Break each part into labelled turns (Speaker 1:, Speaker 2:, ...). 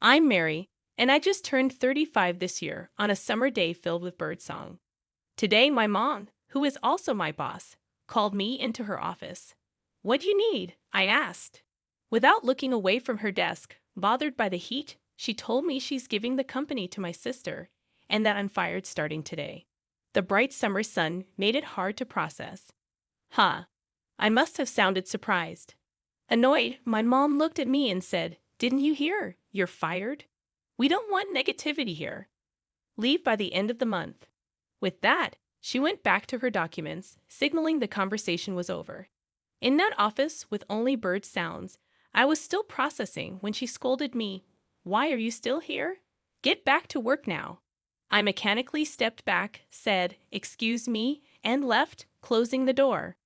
Speaker 1: I'm Mary, and I just turned 35 this year on a summer day filled with birdsong. Today, my mom, who is also my boss, called me into her office. "What do you need?" I asked. Without looking away from her desk, bothered by the heat, she told me she's giving the company to my sister and that I'm fired starting today. The bright summer sun made it hard to process. Huh. I must have sounded surprised. Annoyed, my mom looked at me and said, "Didn't you hear? You're fired. We don't want negativity here. Leave by the end of the month." With that, she went back to her documents, signaling the conversation was over. In that office with only bird sounds, I was still processing when she scolded me. "Why are you still here? Get back to work now." I mechanically stepped back, said, "Excuse me," and left, closing the door.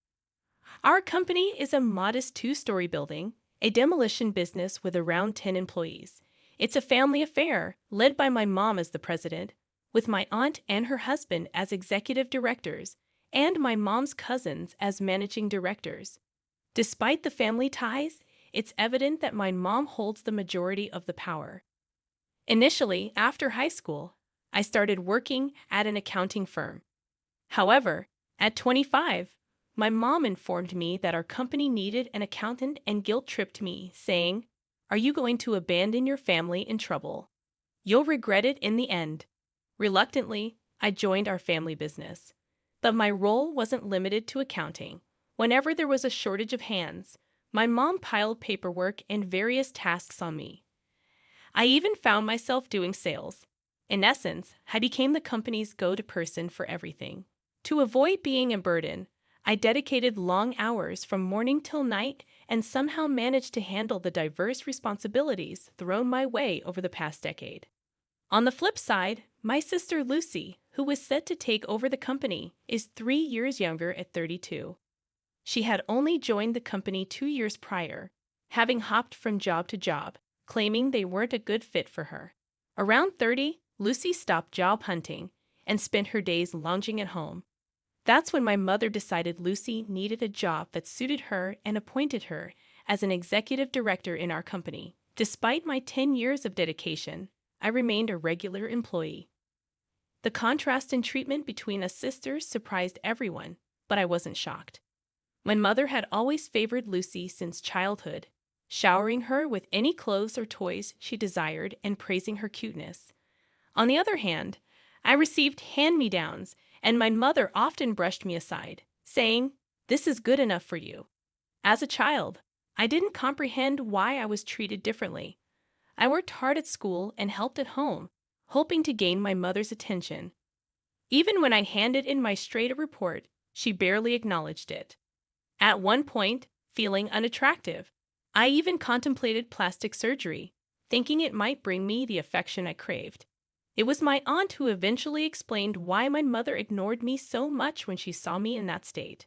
Speaker 1: Our company is a modest two-story building, a demolition business with around 10 employees. It's a family affair, led by my mom as the president, with my aunt and her husband as executive directors, and my mom's cousins as managing directors. Despite the family ties, it's evident that my mom holds the majority of the power. Initially, after high school, I started working at an accounting firm. However, at 25, my mom informed me that our company needed an accountant and guilt-tripped me, saying, "Are you going to abandon your family in trouble? You'll regret it in the end." Reluctantly, I joined our family business. But my role wasn't limited to accounting. Whenever there was a shortage of hands, my mom piled paperwork and various tasks on me. I even found myself doing sales. In essence, I became the company's go-to person for everything. To avoid being a burden, I dedicated long hours from morning till night and somehow managed to handle the diverse responsibilities thrown my way over the past decade. On the flip side, my sister Lucy, who was set to take over the company, is 3 years younger at 32. She had only joined the company 2 years prior, having hopped from job to job, claiming they weren't a good fit for her. Around 30, Lucy stopped job hunting and spent her days lounging at home. That's when my mother decided Lucy needed a job that suited her and appointed her as an executive director in our company. Despite my 10 years of dedication, I remained a regular employee. The contrast in treatment between us sisters surprised everyone, but I wasn't shocked. My mother had always favored Lucy since childhood, showering her with any clothes or toys she desired and praising her cuteness. On the other hand, I received hand-me-downs, and my mother often brushed me aside, saying, "This is good enough for you." As a child, I didn't comprehend why I was treated differently. I worked hard at school and helped at home, hoping to gain my mother's attention. Even when I handed in my straight-A report, she barely acknowledged it. At one point, feeling unattractive, I even contemplated plastic surgery, thinking it might bring me the affection I craved. It was my aunt who eventually explained why my mother ignored me so much when she saw me in that state.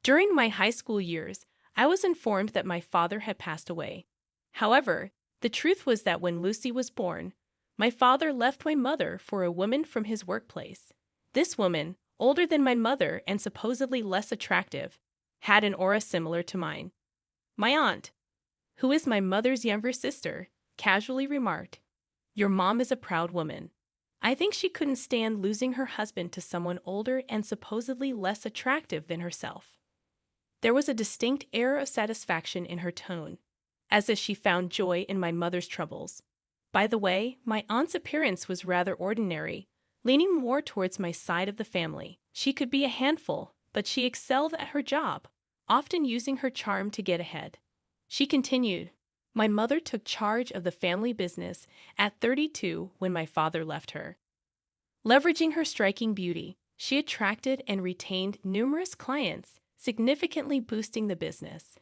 Speaker 1: During my high school years, I was informed that my father had passed away. However, the truth was that when Lucy was born, my father left my mother for a woman from his workplace. This woman, older than my mother and supposedly less attractive, had an aura similar to mine. My aunt, who is my mother's younger sister, casually remarked, "Your mom is a proud woman." I think she couldn't stand losing her husband to someone older and supposedly less attractive than herself. There was a distinct air of satisfaction in her tone, as if she found joy in my mother's troubles. By the way, my aunt's appearance was rather ordinary, leaning more towards my side of the family. She could be a handful, but she excelled at her job, often using her charm to get ahead. She continued, "My mother took charge of the family business at 32 when my father left her. Leveraging her striking beauty, she attracted and retained numerous clients, significantly boosting the business.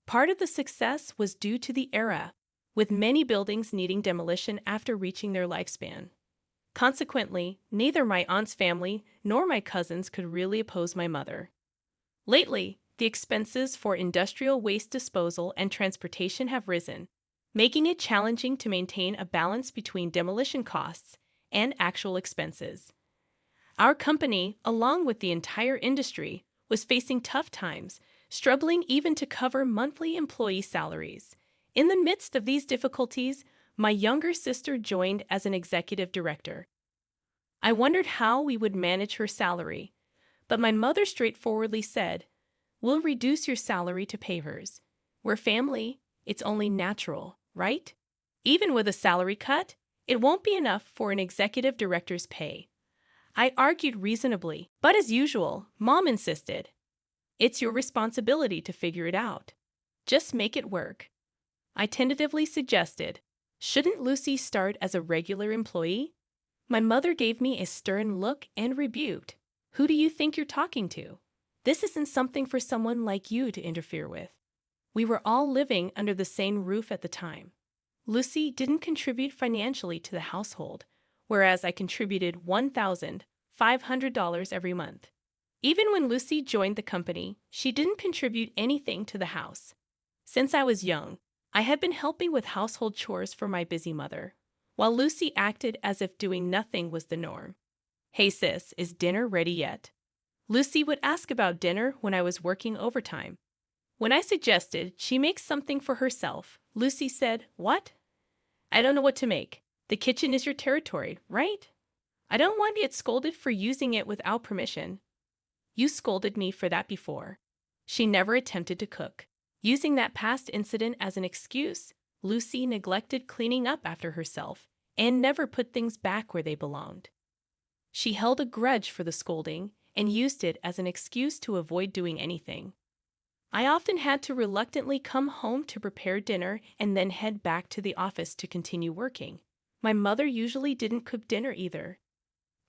Speaker 1: Part of the success was due to the era, with many buildings needing demolition after reaching their lifespan. Consequently, neither my aunt's family nor my cousins could really oppose my mother. Lately, the expenses for industrial waste disposal and transportation have risen, making it challenging to maintain a balance between demolition costs and actual expenses. Our company, along with the entire industry, was facing tough times, struggling even to cover monthly employee salaries. In the midst of these difficulties, My younger sister joined as an executive director. I wondered how we would manage her salary, but my mother straightforwardly said, "We'll reduce your salary to pay hers. We're family, it's only natural, right? Even with a salary cut, it won't be enough for an executive director's pay." I argued reasonably, but as usual, Mom insisted, "It's your responsibility to figure it out. Just make it work." I tentatively suggested, "Shouldn't Lucy start as a regular employee?" My mother gave me a stern look and rebuked, "Who do you think you're talking to? This isn't something for someone like you to interfere with." We were all living under the same roof at the time. Lucy didn't contribute financially to the household, whereas I contributed $1,500 every month. Even when Lucy joined the company, she didn't contribute anything to the house. Since I was young, I had been helping with household chores for my busy mother, while Lucy acted as if doing nothing was the norm. "Hey sis, is dinner ready yet?" Lucy would ask about dinner when I was working overtime. When I suggested she make something for herself, Lucy said, "What? I don't know what to make. The kitchen is your territory, right? I don't want to get scolded for using it without permission." "You scolded me for that before." She never attempted to cook. Using that past incident as an excuse, Lucy neglected cleaning up after herself and never put things back where they belonged. She held a grudge for the scolding and used it as an excuse to avoid doing anything. I often had to reluctantly come home to prepare dinner and then head back to the office to continue working. My mother usually didn't cook dinner either.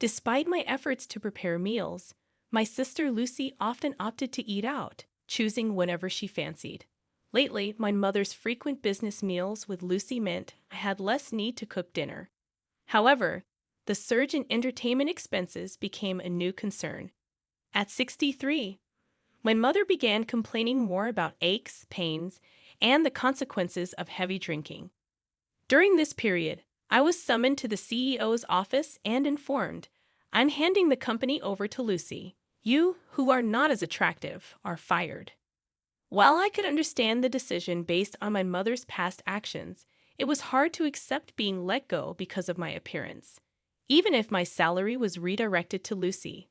Speaker 1: Despite my efforts to prepare meals, my sister Lucy often opted to eat out, choosing whenever she fancied. Lately, my mother's frequent business meals with Lucy meant I had less need to cook dinner. However, the surge in entertainment expenses became a new concern. At 63, my mother began complaining more about aches, pains, and the consequences of heavy drinking. During this period, I was summoned to the CEO's office and informed, "I'm handing the company over to Lucy. You, who are not as attractive, are fired." While I could understand the decision based on my mother's past actions, it was hard to accept being let go because of my appearance. Even if my salary was redirected to Lucy,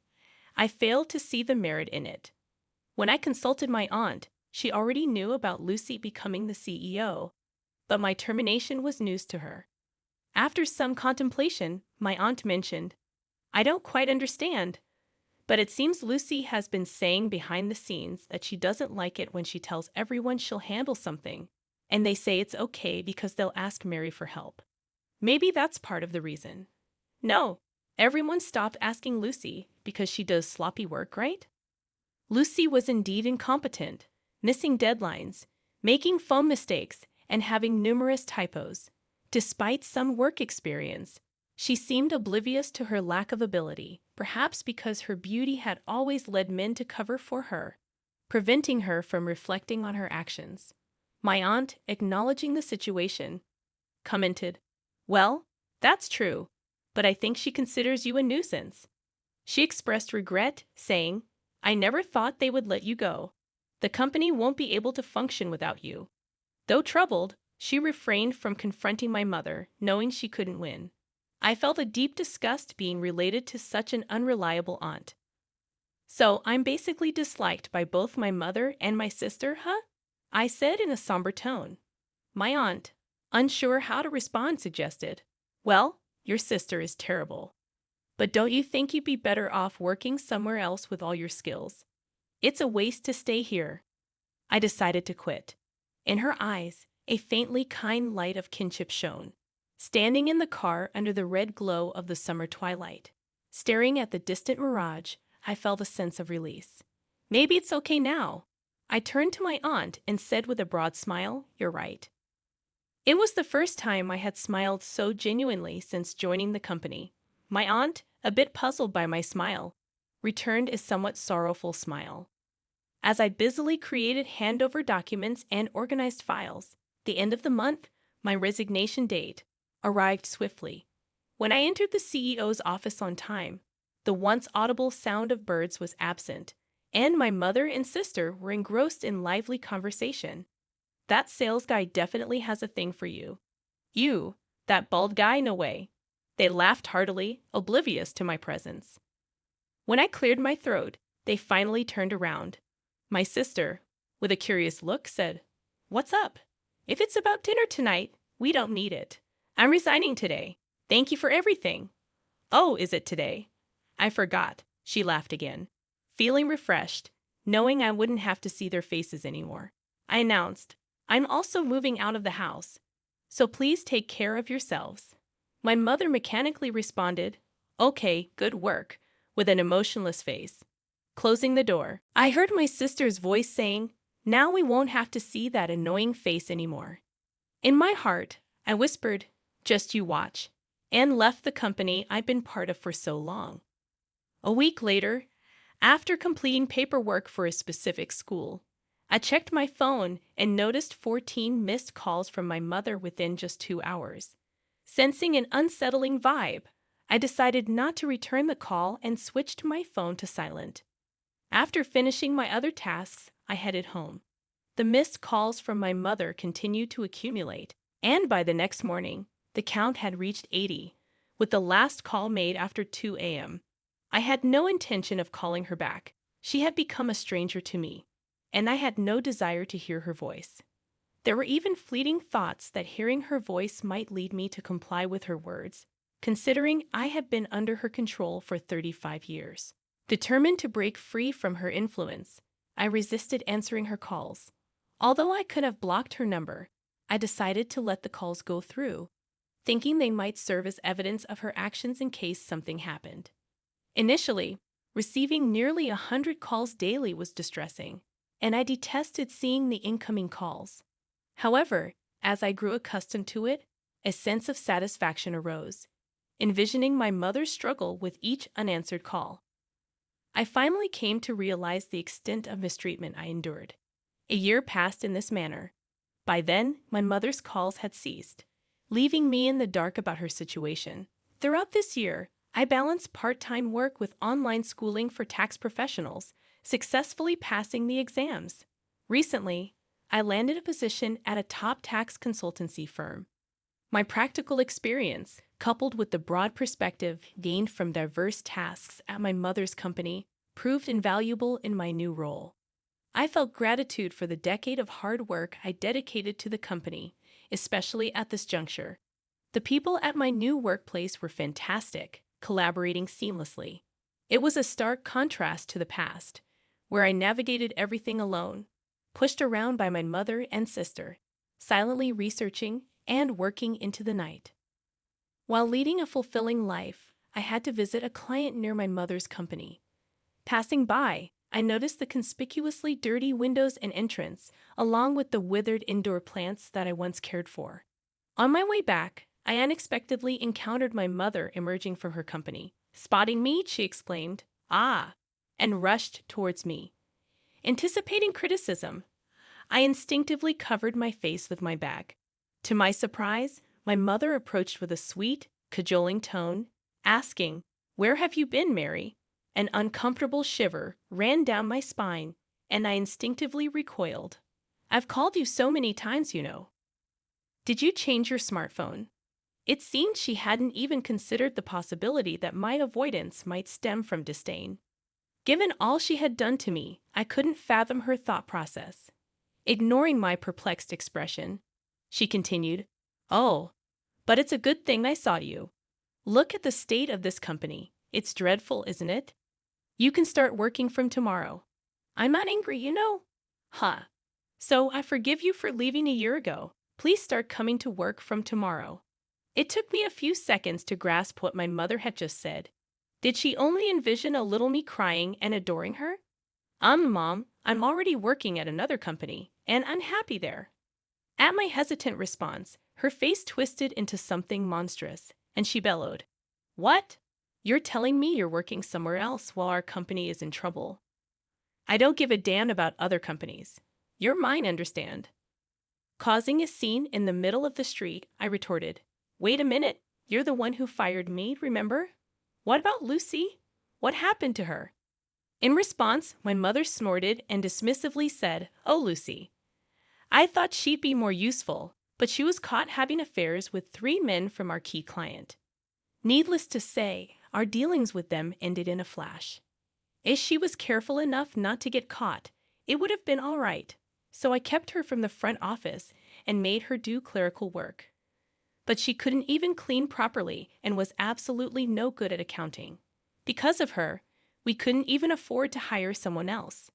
Speaker 1: I failed to see the merit in it. When I consulted my aunt, she already knew about Lucy becoming the CEO, but my termination was news to her. After some contemplation, my aunt mentioned, "I don't quite understand, but it seems Lucy has been saying behind the scenes that she doesn't like it when she tells everyone she'll handle something, and they say it's okay because they'll ask Mary for help. Maybe that's part of the reason." No, everyone stopped asking Lucy because she does sloppy work, right? Lucy was indeed incompetent, missing deadlines, making phone mistakes, and having numerous typos. Despite some work experience, she seemed oblivious to her lack of ability, perhaps because her beauty had always led men to cover for her, preventing her from reflecting on her actions. My aunt, acknowledging the situation, commented, "Well, that's true, but I think she considers you a nuisance." She expressed regret, saying, "I never thought they would let you go. The company won't be able to function without you." Though troubled, she refrained from confronting my mother, knowing she couldn't win. I felt a deep disgust being related to such an unreliable aunt. "So I'm basically disliked by both my mother and my sister, huh?" I said in a somber tone. My aunt, unsure how to respond, suggested, "Well, your sister is terrible. But don't you think you'd be better off working somewhere else with all your skills? It's a waste to stay here." I decided to quit. In her eyes, a faintly kind light of kinship shone. Standing in the car under the red glow of the summer twilight, staring at the distant mirage, I felt a sense of release. Maybe it's okay now. I turned to my aunt and said with a broad smile, "You're right." It was the first time I had smiled so genuinely since joining the company. My aunt, a bit puzzled by my smile, returned a somewhat sorrowful smile. As I busily created handover documents and organized files, the end of the month, my resignation date, arrived swiftly. When I entered the CEO's office on time, the once audible sound of birds was absent, and my mother and sister were engrossed in lively conversation. "That sales guy definitely has a thing for you. You, That bald guy? No way. They laughed heartily, oblivious to my presence. When I cleared my throat, they finally turned around. My sister, with a curious look, said, "What's up? If it's about dinner tonight, we don't need it. I'm resigning today. Thank you for everything." "Oh, is it today? I forgot." She laughed again. Feeling refreshed, knowing I wouldn't have to see their faces anymore, I announced, "I'm also moving out of the house, so please take care of yourselves." My mother mechanically responded, "Okay, good work," with an emotionless face. Closing the door, I heard my sister's voice saying, "Now we won't have to see that annoying face anymore." In my heart, I whispered, "Just you watch," and left the company I'd been part of for so long. A week later, after completing paperwork for a specific school, I checked my phone and noticed 14 missed calls from my mother within just 2 hours. Sensing an unsettling vibe, I decided not to return the call and switched my phone to silent. After finishing my other tasks, I headed home. The missed calls from my mother continued to accumulate, and by the next morning, the count had reached 80, with the last call made after 2 a.m. I had no intention of calling her back. She had become a stranger to me, and I had no desire to hear her voice. There were even fleeting thoughts that hearing her voice might lead me to comply with her words, considering I had been under her control for 35 years. Determined to break free from her influence, I resisted answering her calls. Although I could have blocked her number, I decided to let the calls go through, thinking they might serve as evidence of her actions in case something happened. Initially, receiving nearly 100 calls daily was distressing, and I detested seeing the incoming calls. However, as I grew accustomed to it, a sense of satisfaction arose, envisioning my mother's struggle with each unanswered call. I finally came to realize the extent of mistreatment I endured. A year passed in this manner. By then, my mother's calls had ceased, leaving me in the dark about her situation. Throughout this year, I balanced part-time work with online schooling for tax professionals, successfully passing the exams. Recently, I landed a position at a top tax consultancy firm. My practical experience, coupled with the broad perspective gained from diverse tasks at my mother's company, proved invaluable in my new role. I felt gratitude for the decade of hard work I dedicated to the company, especially at this juncture. The people at my new workplace were fantastic, collaborating seamlessly. It was a stark contrast to the past, where I navigated everything alone, pushed around by my mother and sister, silently researching and working into the night. While leading a fulfilling life, I had to visit a client near my mother's company. Passing by, I noticed the conspicuously dirty windows and entrance, along with the withered indoor plants that I once cared for. On my way back, I unexpectedly encountered my mother emerging from her company. Spotting me, she exclaimed, "Ah," and rushed towards me. Anticipating criticism, I instinctively covered my face with my bag. To my surprise, my mother approached with a sweet, cajoling tone, asking, "Where have you been, Mary?" An uncomfortable shiver ran down my spine, and I instinctively recoiled. "I've called you so many times, you know." "Did you change your smartphone?" It seemed she hadn't even considered the possibility that my avoidance might stem from disdain. Given all she had done to me, I couldn't fathom her thought process. Ignoring my perplexed expression, she continued, "Oh, but it's a good thing I saw you. Look at the state of this company. It's dreadful, isn't it? You can start working from tomorrow." "I'm not angry, you know." "Huh. So I forgive you for leaving a year ago. Please start coming to work from tomorrow." It took me a few seconds to grasp what my mother had just said. Did she only envision a little me crying and adoring her? Mom, I'm already working at another company, and I'm happy there." At my hesitant response, her face twisted into something monstrous, and she bellowed, "What? You're telling me you're working somewhere else while our company is in trouble?" "I don't give a damn about other companies. You're mine, understand?" Causing a scene in the middle of the street, I retorted, "Wait a minute, you're the one who fired me, remember? What about Lucy? What happened to her?" In response, my mother snorted and dismissively said, "Oh, Lucy. I thought she'd be more useful, but she was caught having affairs with 3 men from our key client. Needless to say, our dealings with them ended in a flash. If she was careful enough not to get caught, it would have been all right, so I kept her from the front office and made her do clerical work. But she couldn't even clean properly and was absolutely no good at accounting. Because of her, we couldn't even afford to hire someone else.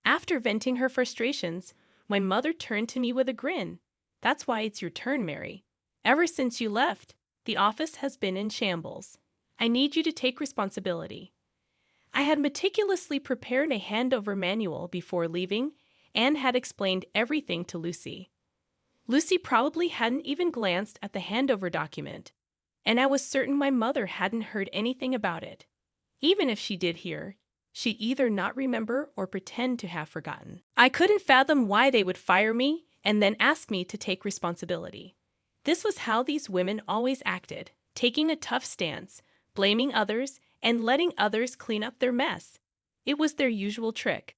Speaker 1: After venting her frustrations, my mother turned to me with a grin. "That's why it's your turn, Mary. Ever since you left, the office has been in shambles. I need you to take responsibility." I had meticulously prepared a handover manual before leaving and had explained everything to Lucy. Lucy probably hadn't even glanced at the handover document, and I was certain my mother hadn't heard anything about it. Even if she did hear, she'd either not remember or pretend to have forgotten. I couldn't fathom why they would fire me and then ask me to take responsibility. This was how these women always acted, taking a tough stance, blaming others, and letting others clean up their mess. It was their usual trick.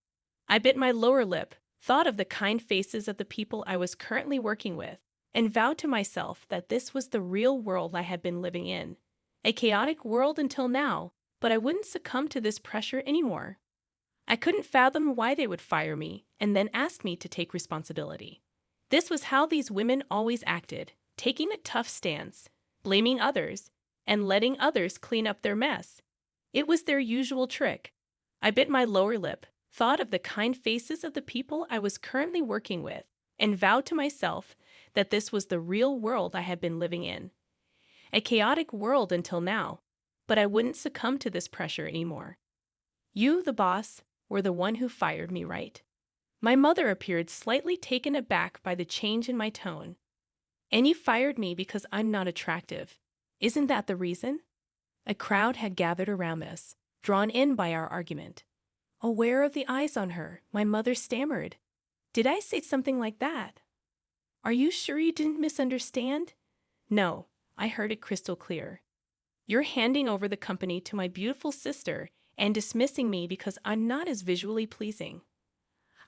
Speaker 1: I bit my lower lip, thought of the kind faces of the people I was currently working with, and vowed to myself that this was the real world I had been living in. A chaotic world until now, but I wouldn't succumb to this pressure anymore. I couldn't fathom why they would fire me and then ask me to take responsibility. This was how these women always acted, taking a tough stance, blaming others, and letting others clean up their mess. It was their usual trick. I bit my lower lip, thought of the kind faces of the people I was currently working with, and vowed to myself that this was the real world I had been living in. A chaotic world until now, but I wouldn't succumb to this pressure anymore. You, the boss, were the one who fired me, right? My mother appeared slightly taken aback by the change in my tone. And you fired me because I'm not attractive. Isn't that the reason? A crowd had gathered around us, drawn in by our argument. Aware of the eyes on her, my mother stammered. "Did I say something like that? Are you sure you didn't misunderstand?" "No, I heard it crystal clear. You're handing over the company to my beautiful sister and dismissing me because I'm not as visually pleasing."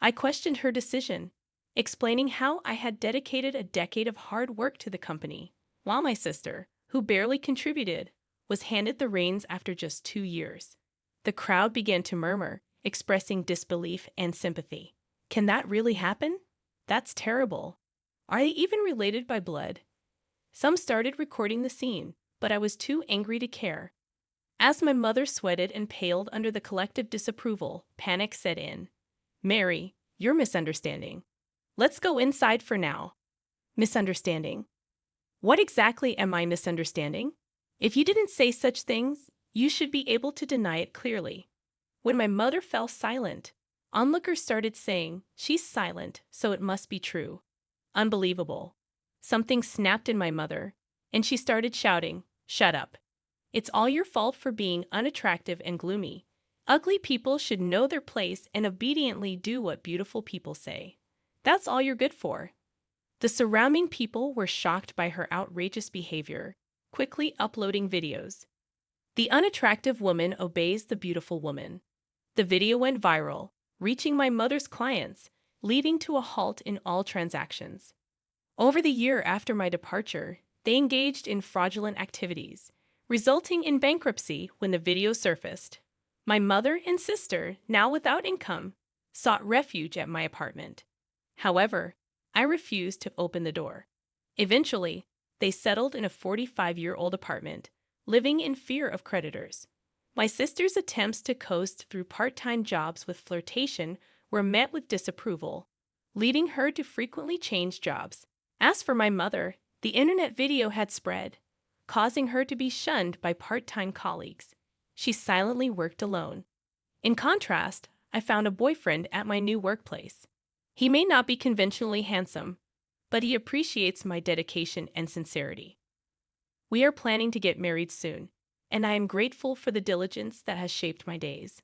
Speaker 1: I questioned her decision, explaining how I had dedicated a decade of hard work to the company, while my sister, who barely contributed, was handed the reins after just 2 years. The crowd began to murmur, expressing disbelief and sympathy. "Can that really happen? That's terrible. Are they even related by blood?" Some started recording the scene, but I was too angry to care. As my mother sweated and paled under the collective disapproval, panic set in. "Mary, you're misunderstanding. Let's go inside for now." Misunderstanding. What exactly am I misunderstanding? If you didn't say such things, you should be able to deny it clearly. When my mother fell silent, onlookers started saying, "She's silent, so it must be true." Unbelievable. Something snapped in my mother, and she started shouting, "Shut up. It's all your fault for being unattractive and gloomy. Ugly people should know their place and obediently do what beautiful people say. That's all you're good for." The surrounding people were shocked by her outrageous behavior, quickly uploading videos. "The unattractive woman obeys the beautiful woman." The video went viral, reaching my mother's clients, leading to a halt in all transactions. Over the year after my departure, they engaged in fraudulent activities, resulting in bankruptcy when the video surfaced. My mother and sister, now without income, sought refuge at my apartment. However, I refused to open the door. Eventually, they settled in a 45-year-old apartment, living in fear of creditors. My sister's attempts to coast through part-time jobs with flirtation were met with disapproval, leading her to frequently change jobs. As for my mother, the internet video had spread, causing her to be shunned by part-time colleagues. She silently worked alone. In contrast, I found a boyfriend at my new workplace. He may not be conventionally handsome, but he appreciates my dedication and sincerity. We are planning to get married soon, and I am grateful for the diligence that has shaped my days.